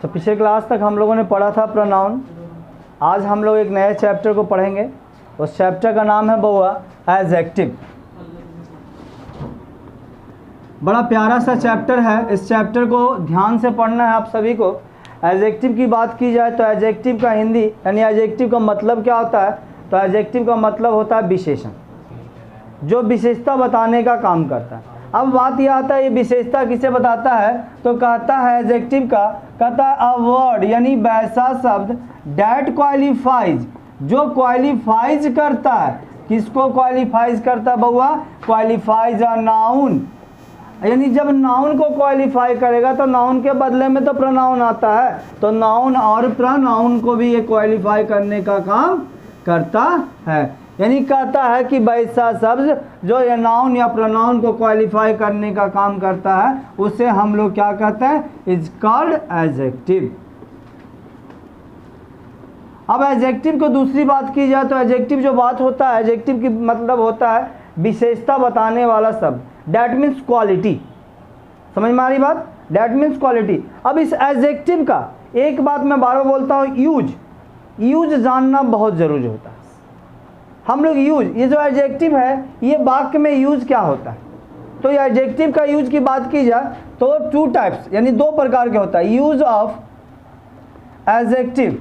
तो पिछले क्लास तक हम लोगों ने पढ़ा था प्रोनाउन। आज हम लोग एक नए चैप्टर को पढ़ेंगे। उस चैप्टर का नाम है बउआ एडजेक्टिव। बड़ा प्यारा सा चैप्टर है। इस चैप्टर को ध्यान से पढ़ना है आप सभी को। एडजेक्टिव की बात की जाए तो एडजेक्टिव का हिंदी यानी एडजेक्टिव का मतलब क्या होता है? तो एडजेक्टिव का मतलब होता है विशेषण, जो विशेषता बताने का काम करता है। अब बात यह आता है ये विशेषता किसे बताता है? तो कहता है एडजेक्टिव का, कहता है अ वर्ड यानी वैसा शब्द डैट क्वालिफाइज, जो क्वालिफाइज करता है। किसको क्वालिफाइज करता है बउआ? क्वालिफाइज अ नाउन, यानी जब नाउन को क्वालिफाई करेगा तो नाउन के बदले में तो प्रोनाउन आता है, तो नाउन और प्रोनाउन को भी ये क्वालिफाई करने का काम करता है। यानी कहता है कि वैसा शब्द जो ये नाउन या प्रोनाउन को क्वालिफाई करने का काम करता है उसे हम लोग क्या कहते हैं? Is called adjective. अब एडजेक्टिव को दूसरी बात की जाए तो एडजेक्टिव जो बात होता है, एडजेक्टिव की मतलब होता है विशेषता बताने वाला शब्द। That means quality. समझ में आ रही बात? That means quality. अब इस एडजेक्टिव का एक बात मैं बार बार बोलता हूँ, यूज जानना बहुत जरूरी होता है। हम लोग यूज, ये जो एडजेक्टिव है ये वाक्य में यूज क्या होता है? तो ये एडजेक्टिव का यूज की बात की जाए तो टू टाइप्स यानी दो प्रकार के होता है। Use of adjective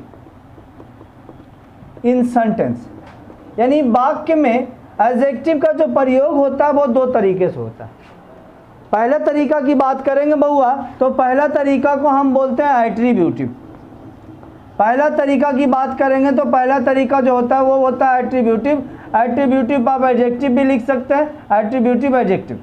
in sentence, यानी वाक्य में एडजेक्टिव का जो प्रयोग होता है वो दो तरीके से होता है। पहला तरीका की बात करेंगे बउआ तो पहला तरीका को हम बोलते हैं एट्रीब्यूटिव। पहला तरीका की बात करेंगे तो पहला तरीका जो होता है वो होता है एट्रीब्यूटिव। एट्रीब्यूटिव आप एडजेक्टिव भी लिख सकते हैं, एट्रीब्यूटिव एडजेक्टिव।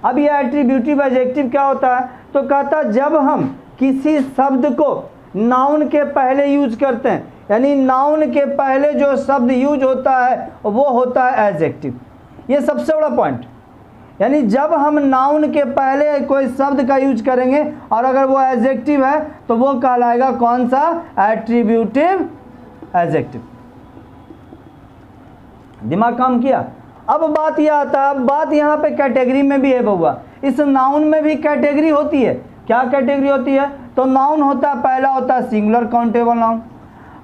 अब ये एट्रीब्यूटिव एडजेक्टिव क्या होता है? तो कहता है जब हम किसी शब्द को नाउन के पहले यूज करते हैं, यानी नाउन के पहले जो शब्द यूज होता है वो होता है एडजेक्टिव। ये सबसे बड़ा पॉइंट, यानी जब हम नाउन के पहले कोई शब्द का यूज करेंगे और अगर वो एडजेक्टिव है तो वो कहलाएगा कौन सा? Attributive adjective. दिमाग काम किया? अब बात यह आता है, अब बात यहाँ पे कैटेगरी में भी है बउआ। इस नाउन में भी कैटेगरी होती है। क्या कैटेगरी होती है? तो नाउन होता है, पहला होता है सिंगुलर काउंटेबल नाउन।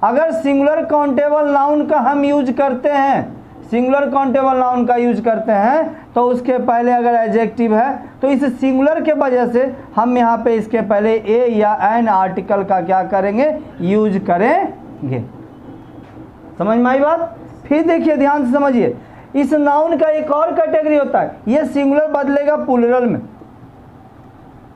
अगर सिंगुलर काउंटेबल नाउन का हम यूज करते हैं, सिंगुलर काउंटेबल नाउन का यूज करते हैं तो उसके पहले अगर एडजेक्टिव है तो इस सिंगुलर के वजह से हम यहाँ पे इसके पहले ए या एन आर्टिकल का क्या करेंगे? यूज करेंगे। समझ में आई बात? फिर देखिए ध्यान से समझिए, इस नाउन का एक और कैटेगरी होता है। ये सिंगुलर बदलेगा प्लूरल में,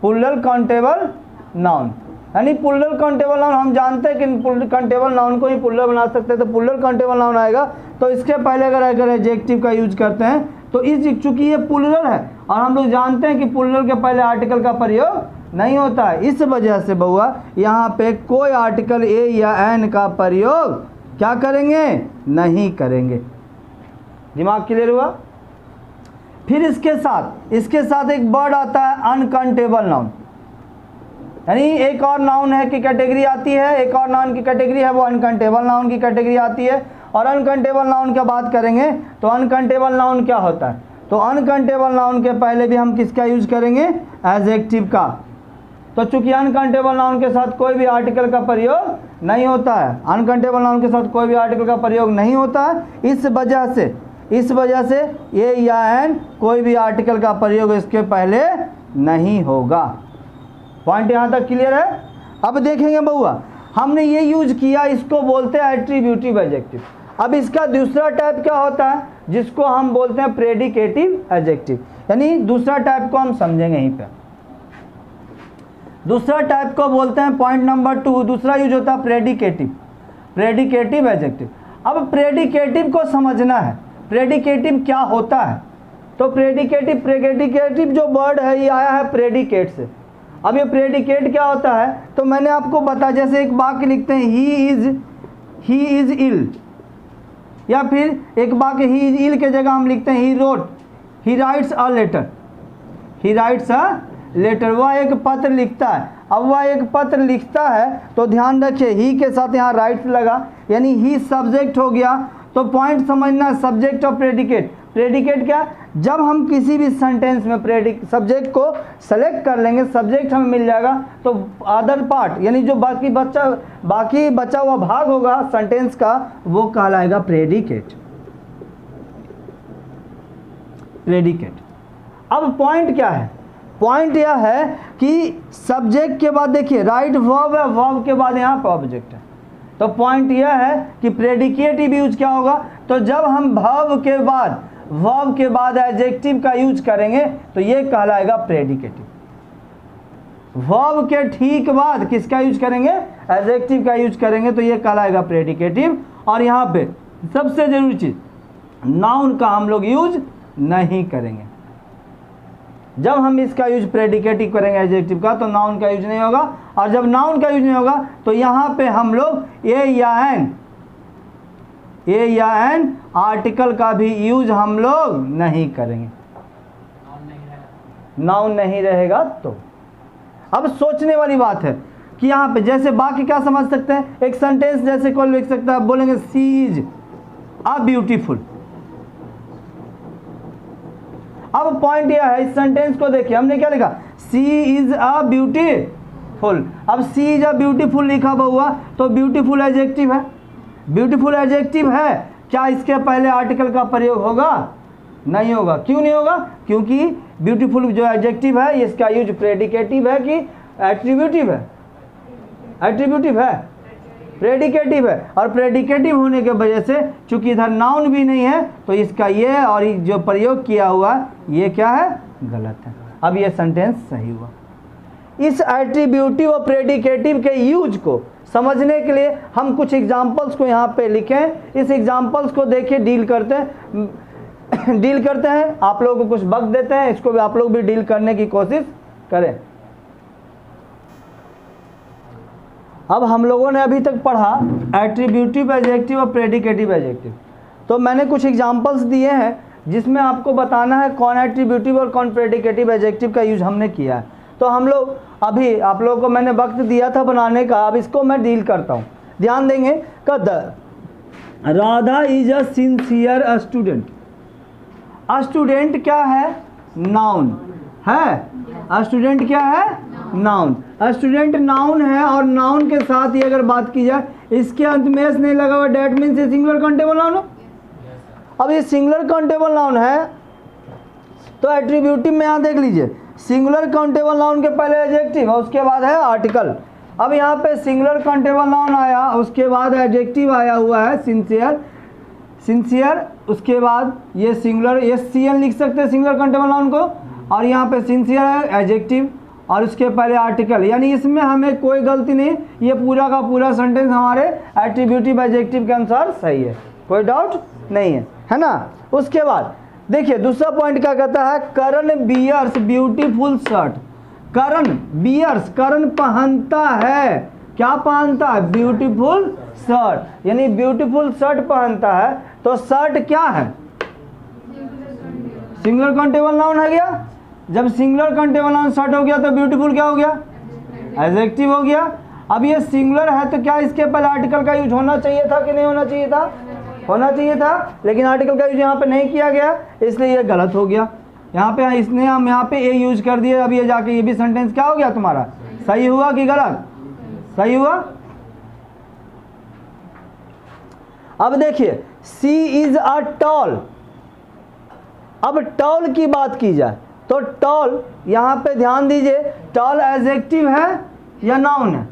प्लूरल काउंटेबल नाउन। यानी प्लूरल काउंटेबल नाउन हम जानते हैं कि काउंटेबल नाउन को ही प्लूरल बना सकते हैं, तो प्लूरल काउंटेबल नाउन आएगा तो इसके पहले अगर एडजेक्टिव का यूज करते हैं तो इस चूंकि ये प्लूरल है और हम लोग जानते हैं कि प्लूरल के पहले आर्टिकल का प्रयोग नहीं होता है, इस वजह से बउआ यहाँ पे कोई आर्टिकल ए या एन का प्रयोग क्या करेंगे? नहीं करेंगे। दिमाग क्लियर हुआ? फिर इसके साथ एक वर्ड आता है अनकाउंटेबल नाउन, यानी एक और नाउन है की कैटेगरी आती है, एक और नाउन की कैटेगरी है वो अनकाउंटेबल नाउन की कैटेगरी आती है। और अनकाउंटेबल नाउन की बात करेंगे तो अनकाउंटेबल नाउन क्या होता है? तो अनकाउंटेबल नाउन के पहले भी हम किसका यूज करेंगे? एडजेक्टिव का। तो चूंकि अनकाउंटेबल नाउन के साथ कोई भी आर्टिकल का प्रयोग नहीं होता है, अनकाउंटेबल नाउन के साथ कोई भी आर्टिकल का प्रयोग नहीं होता है, इस वजह से ए या एन कोई भी आर्टिकल का प्रयोग इसके पहले नहीं होगा। पॉइंट यहाँ तक क्लियर है? अब देखेंगे बउआ, हमने ये यूज किया, इसको बोलते हैं एट्रीब्यूटिव एडजेक्टिव। अब इसका दूसरा टाइप क्या होता है जिसको हम बोलते हैं प्रेडिकेटिव एडजेक्टिव, यानी दूसरा टाइप को हम समझेंगे यहीं पे। दूसरा टाइप को बोलते हैं पॉइंट नंबर 2, दूसरा यूज होता है प्रेडिकेटिव एडजेक्टिव। अब प्रेडिकेटिव को समझना है, प्रेडिकेटिव क्या होता है? तो प्रेडिकेटिव जो वर्ड है ये आया है प्रेडिकेट से। अब ये प्रेडिकेट क्या होता है? तो मैंने आपको बताया, जैसे एक वाक्य लिखते हैं ही इज इल, या फिर एक वाक्य ही इज इल के जगह हम लिखते हैं ही राइट्स अ लेटर, वह एक पत्र लिखता है। अब वह एक पत्र लिखता है तो ध्यान रखिए ही के साथ यहाँ राइट्स लगा, यानी ही सब्जेक्ट हो गया। तो पॉइंट समझना, सब्जेक्ट और प्रेडिकेट प्रेडिकेट क्या, जब हम किसी भी सेंटेंस में सब्जेक्ट को सेलेक्ट कर लेंगे, सब्जेक्ट हमें मिल जाएगा, तो अदर पार्ट यानी जो बाकी बचा हुआ भाग होगा सेंटेंस का वो कहलाएगा प्रेडिकेट। अब पॉइंट क्या है, पॉइंट यह है कि सब्जेक्ट के बाद देखिए राइट वर्ब है, वर्ब के बाद यहाँ पर ऑब्जेक्ट है, तो पॉइंट यह है कि प्रेडिकेटिव यूज क्या होगा, तो जब हम वर्ब के बाद एडजेक्टिव का यूज करेंगे तो ये कहलाएगा प्रेडिकेटिव। वर्ब के ठीक बाद किसका यूज करेंगे, एडजेक्टिव का यूज करेंगे तो ये कहलाएगा प्रेडिकेटिव। और यहाँ पे सबसे जरूरी चीज, नाउन का हम लोग यूज नहीं करेंगे। जब हम इसका यूज प्रेडिकेटिव करेंगे एडजेक्टिव का, तो नाउन का यूज नहीं होगा, और जब नाउन का यूज नहीं होगा तो यहाँ पे हम लोग ए या एन आर्टिकल का भी यूज हम लोग नहीं करेंगे, नाउन नहीं रहेगा। तो अब सोचने वाली बात है कि यहाँ पे जैसे बाकी क्या समझ सकते हैं, एक सेंटेंस जैसे कोई लिख सकता है, बोलेंगे सी इज अ ब्यूटीफुल। अब पॉइंट यह है, इस सेंटेंस को देखिए हमने क्या लिखा, सी इज अ ब्यूटीफुल। अब सी इज अ ब्यूटीफुल लिखा हुआ तो ब्यूटीफुल एडजेक्टिव है, ब्यूटीफुल एडजेक्टिव है, क्या इसके पहले आर्टिकल का प्रयोग होगा, नहीं होगा। क्यों नहीं होगा, क्योंकि ब्यूटीफुल जो एडजेक्टिव है इसका यूज प्रेडिकेटिव है कि एट्रीब्यूटिव है, एट्रीब्यूटिव है, प्रेडिकेटिव है। और प्रेडिकेटिव होने के वजह से चूंकि इधर नाउन भी नहीं है तो इसका ये और जो प्रयोग किया हुआ ये क्या है, गलत है। अब ये सेंटेंस सही हुआ। इस एट्रीब्यूटिव और प्रेडिकेटिव के यूज को समझने के लिए हम कुछ एग्जाम्पल्स को यहाँ पे लिखें, इस एग्जाम्पल्स को देखिए डील करते हैं, आप लोगों को कुछ वक्त देते हैं, इसको भी आप लोग भी डील करने की कोशिश करें। अब हम लोगों ने अभी तक पढ़ा एट्रीब्यूटिव एडजेक्टिव और प्रेडिकेटिव एडजेक्टिव, तो मैंने कुछ एग्जाम्पल्स दिए हैं जिसमें आपको बताना है कौन एट्रीब्यूटिव और कौन प्रेडिकेटिव एडजेक्टिव का यूज हमने किया है। तो हम लोग अभी आप लोगों को मैंने वक्त दिया था बनाने का, अब इसको मैं डील करता हूँ। ध्यान देंगे, Radha is a sincere student. Student क्या है, नाउन है, स्टूडेंट क्या है, नाउन। स्टूडेंट नाउन है और नाउन के साथ ही अगर बात की जाए इसके अंत में एस नहीं लगा हुआ, डेट मीन्स ये सिंगुलर काउंटेबल नाउन है। अब ये सिंगुलर काउंटेबल नाउन है तो एट्रीब्यूटिव में यहाँ देख लीजिए, सिंगुलर काउंटेबल नाउन के पहले एडजेक्टिव और उसके बाद है आर्टिकल। अब यहाँ पे सिंगुलर काउंटेबल नाउन आया, उसके बाद एडजेक्टिव आया हुआ है सिंसियर, उसके बाद ये सिंगुलर, ये CN लिख सकते हैं सिंगुलर काउंटेबल नाउन को, और यहाँ पे सिंसियर है एडजेक्टिव और उसके पहले आर्टिकल, यानी इसमें हमें कोई गलती नहीं, ये पूरा का पूरा सेंटेंस हमारे एट्रीब्यूटिव एडजेक्टिव के अनुसार सही है, कोई डाउट नहीं है ना। उसके बाद देखिए दूसरा पॉइंट क्या कहता है, करण बियर्स ब्यूटीफुल शर्ट। करण बियर्स, करण पहनता है, क्या पहनता है, ब्यूटीफुल शर्ट, यानी ब्यूटीफुल शर्ट पहनता है। तो शर्ट क्या है, सिंगुलर काउंटेबल नाउन है गया। जब सिंगुलर काउंटेबल नाउन शर्ट हो गया तो ब्यूटीफुल क्या हो गया, एडजेक्टिव हो गया। अब ये सिंगुलर है तो क्या इसके पहले आर्टिकल का यूज होना चाहिए था कि नहीं होना चाहिए था, होना चाहिए था, लेकिन आर्टिकल का यूज यहाँ पे नहीं किया गया इसलिए ये गलत हो गया। यहाँ पे इसने हम यहाँ पे ए यूज कर दिए, अब ये जाके ये भी सेंटेंस क्या हो गया तुम्हारा, सही हुआ कि गलत, सही हुआ। अब देखिए सी इज अ टॉल। अब टॉल की बात की जाए तो टॉल, यहाँ पे ध्यान दीजिए, टॉल एडजेक्टिव है या नाउन है,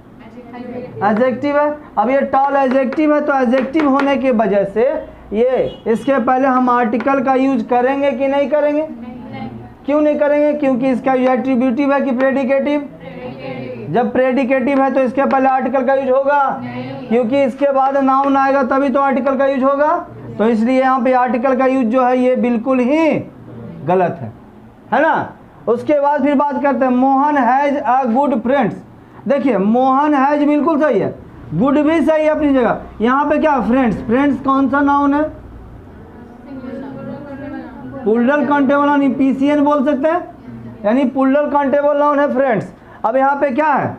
एडजेक्टिव है। अब ये टॉल एडजेक्टिव है तो एडजेक्टिव होने की वजह से ये इसके पहले हम आर्टिकल का यूज करेंगे कि नहीं करेंगे, क्यों नहीं करेंगे, क्योंकि इसका एट्रीब्यूटिव है कि प्रेडिकेटिव। जब प्रेडिकेटिव है तो इसके पहले आर्टिकल का यूज होगा, क्योंकि इसके बाद नाउन आएगा तभी तो आर्टिकल का यूज होगा, तो इसलिए यहाँ पे आर्टिकल का यूज जो है ये बिल्कुल ही गलत है ना। उसके बाद फिर बात करते हैं, Mohan has a good friends. देखिए मोहन हैज बिल्कुल सही है, गुड भी सही है अपनी जगह। यहाँ पे क्या फ्रेंड्स, फ्रेंड्स कौन सा नाउन है, प्लूरल काउंटेबल नाउन, PCN बोल सकते हैं, यानी प्लूरल काउंटेबल नाउन है फ्रेंड्स। अब यहाँ पे क्या है,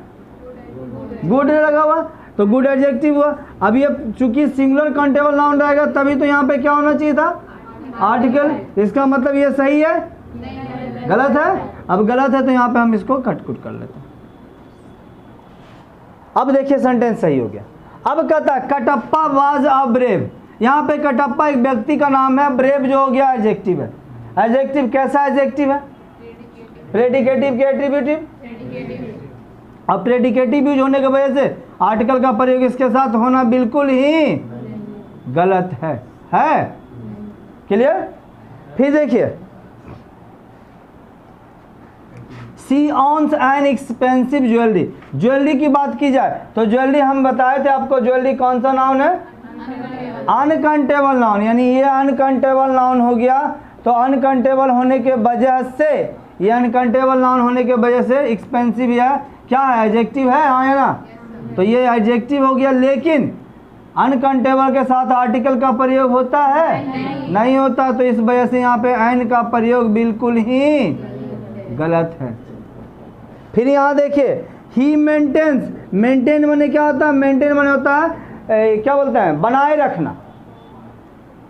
गुड लगा हुआ तो गुड एडजेक्टिव हुआ। अब ये चूंकि सिंगुलर काउंटेबल नाउन रहेगा तभी तो यहाँ पे क्या होना चाहिए था, आर्टिकल, इसका मतलब ये सही है, गलत है। अब गलत है तो यहाँ पे हम इसको कट-कुट कर लेते हैं। अब देखिए सेंटेंस सही हो गया। अब कहता है कटप्पा वाज अ ब्रेव, यहाँ पे कटप्पा एक व्यक्ति का नाम है, ब्रेव जो हो गया एडजेक्टिव है। एडजेक्टिव कैसा एडजेक्टिव है? प्रेडिकेटिव के एट्रीब्यूटिव। अब प्रेडिकेटिव यूज होने की वजह से आर्टिकल का प्रयोग इसके साथ होना बिल्कुल ही गलत है क्लियर? फिर देखिए सी ऑन्स एन एक्सपेंसिव ज्वेलरी, ज्वेलरी की बात की जाए तो ज्वेलरी हम बताए थे आपको, ज्वेलरी कौन सा नाउन है? अनकाउंटेबल नाउन, यानी ये अनकाउंटेबल नाउन हो गया। तो अनकाउंटेबल होने के वजह से, ये अनकाउंटेबल नाउन होने के वजह से एक्सपेंसिव है क्या है? एडजेक्टिव है, हाँ है ना? तो ये एडजेक्टिव हो गया, लेकिन अनकाउंटेबल के साथ आर्टिकल का प्रयोग होता है? नहीं होता। तो इस वजह से यहाँ पे एन का प्रयोग बिल्कुल ही गलत है। फिर यहाँ देखिए ही मेंटेन्स, मेंटेन माने क्या होता है? मेंटेन माने होता है क्या बोलते हैं? बनाए रखना।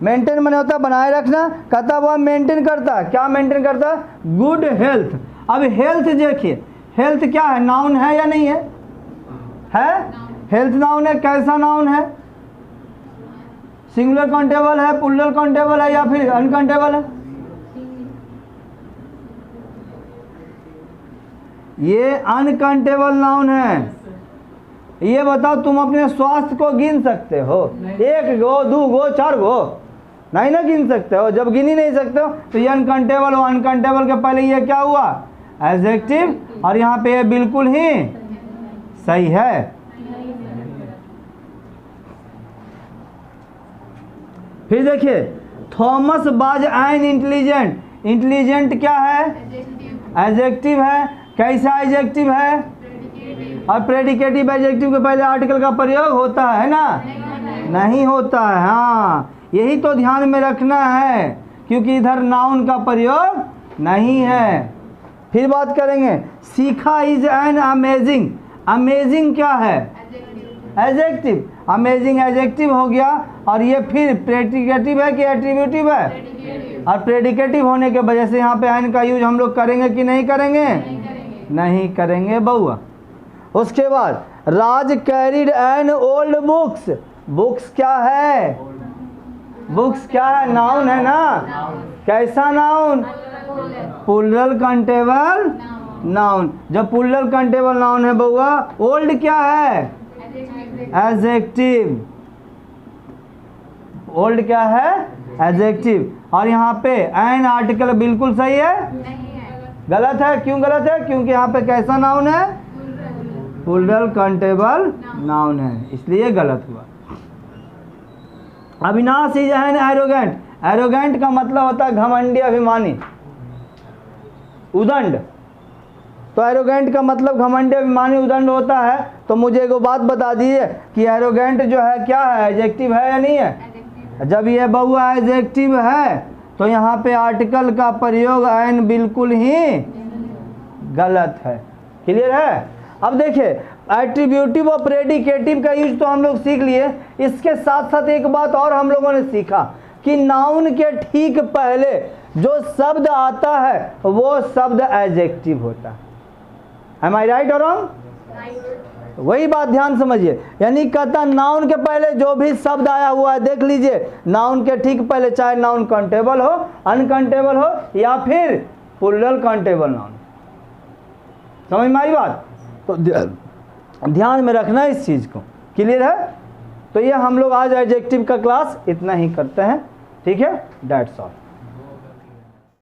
मेंटेन माने होता है बनाए रखना। कहता वह मेंटेन करता, क्या मेंटेन करता? Good health. अब हेल्थ देखिए, हेल्थ क्या है? नाउन है या नहीं है? हेल्थ नाउन है। कैसा नाउन है? सिंगुलर काउंटेबल है, प्लूरल काउंटेबल है या फिर अनकाउंटेबल है? ये अनकाउंटेबल नाउन है। ये बताओ तुम अपने स्वास्थ्य को गिन सकते हो? 1 गो 2 गो 4 गो नहीं ना गिन सकते हो। जब गिन ही नहीं सकते हो तो ये अनकाउंटेबल हो। अनकाउंटेबल के पहले ये क्या हुआ? एडजेक्टिव, और यहाँ पे ये बिल्कुल ही सही है। फिर देखिए Thomas was an intelligent, intelligent क्या है? एडजेक्टिव है। कैसा एडजेक्टिव है? और प्रेडिकेटिव एडजेक्टिव के पहले आर्टिकल का प्रयोग होता है ना? नहीं होता है। हाँ, यही तो ध्यान में रखना है, क्योंकि इधर नाउन का प्रयोग नहीं है। फिर बात करेंगे सीखा इज एन अमेजिंग, अमेजिंग क्या है? एडजेक्टिव। अमेजिंग एडजेक्टिव हो गया, और ये फिर प्रेडिकेटिव है कि एट्रीब्यूटिव है? और प्रेडिकेटिव होने के वजह से यहाँ पे एन का यूज हम लोग करेंगे कि नहीं करेंगे? नहीं करेंगे बउआ। उसके बाद Raj carried an old books, books क्या है? बुक्स क्या है? नाउन है ना? कैसा नाउन? Plural countable noun. जब प्लूरल काउंटेबल नाउन है बउआ, ओल्ड क्या है? एडजेक्टिव। ओल्ड क्या है? एडजेक्टिव। और यहाँ पे एन आर्टिकल बिल्कुल सही है? गलत है। क्यों गलत है? क्योंकि यहाँ पे कैसा नाउन है? प्लूरल काउंटेबल नाउन है, इसलिए गलत हुआ। Avinash is an arrogant, arrogant का मतलब होता है घमंडी, अभिमानी, उदंड। तो एरोगेंट का मतलब घमंडी, अभिमानी, उदंड होता है। तो मुझे एक बात बता दीजिए कि एरोगेंट जो है क्या है? एडजेक्टिव है या नहीं है? जब ये बहुआ एडजेक्टिव है तो यहाँ पे आर्टिकल का प्रयोग एन बिल्कुल ही गलत है। क्लियर है? अब देखिए एट्रीब्यूटिव और प्रेडिकेटिव का यूज तो हम लोग सीख लिए। इसके साथ साथ एक बात और हम लोगों ने सीखा कि नाउन के ठीक पहले जो शब्द आता है वो शब्द एडजेक्टिव होता है। एम आई राइट और रॉन्ग? वही बात ध्यान समझिए। यानी कहता नाउन के पहले जो भी शब्द आया हुआ है, देख लीजिए नाउन के ठीक पहले, चाहे नाउन काउंटेबल हो, अनकाउंटेबल हो या फिर प्लूरल काउंटेबल नाउन। समझ में आई बात? तो ध्यान में रखना इस चीज को। क्लियर है? तो ये हम लोग आज एडजेक्टिव का क्लास इतना ही करते हैं। ठीक है, दैट्स ऑल।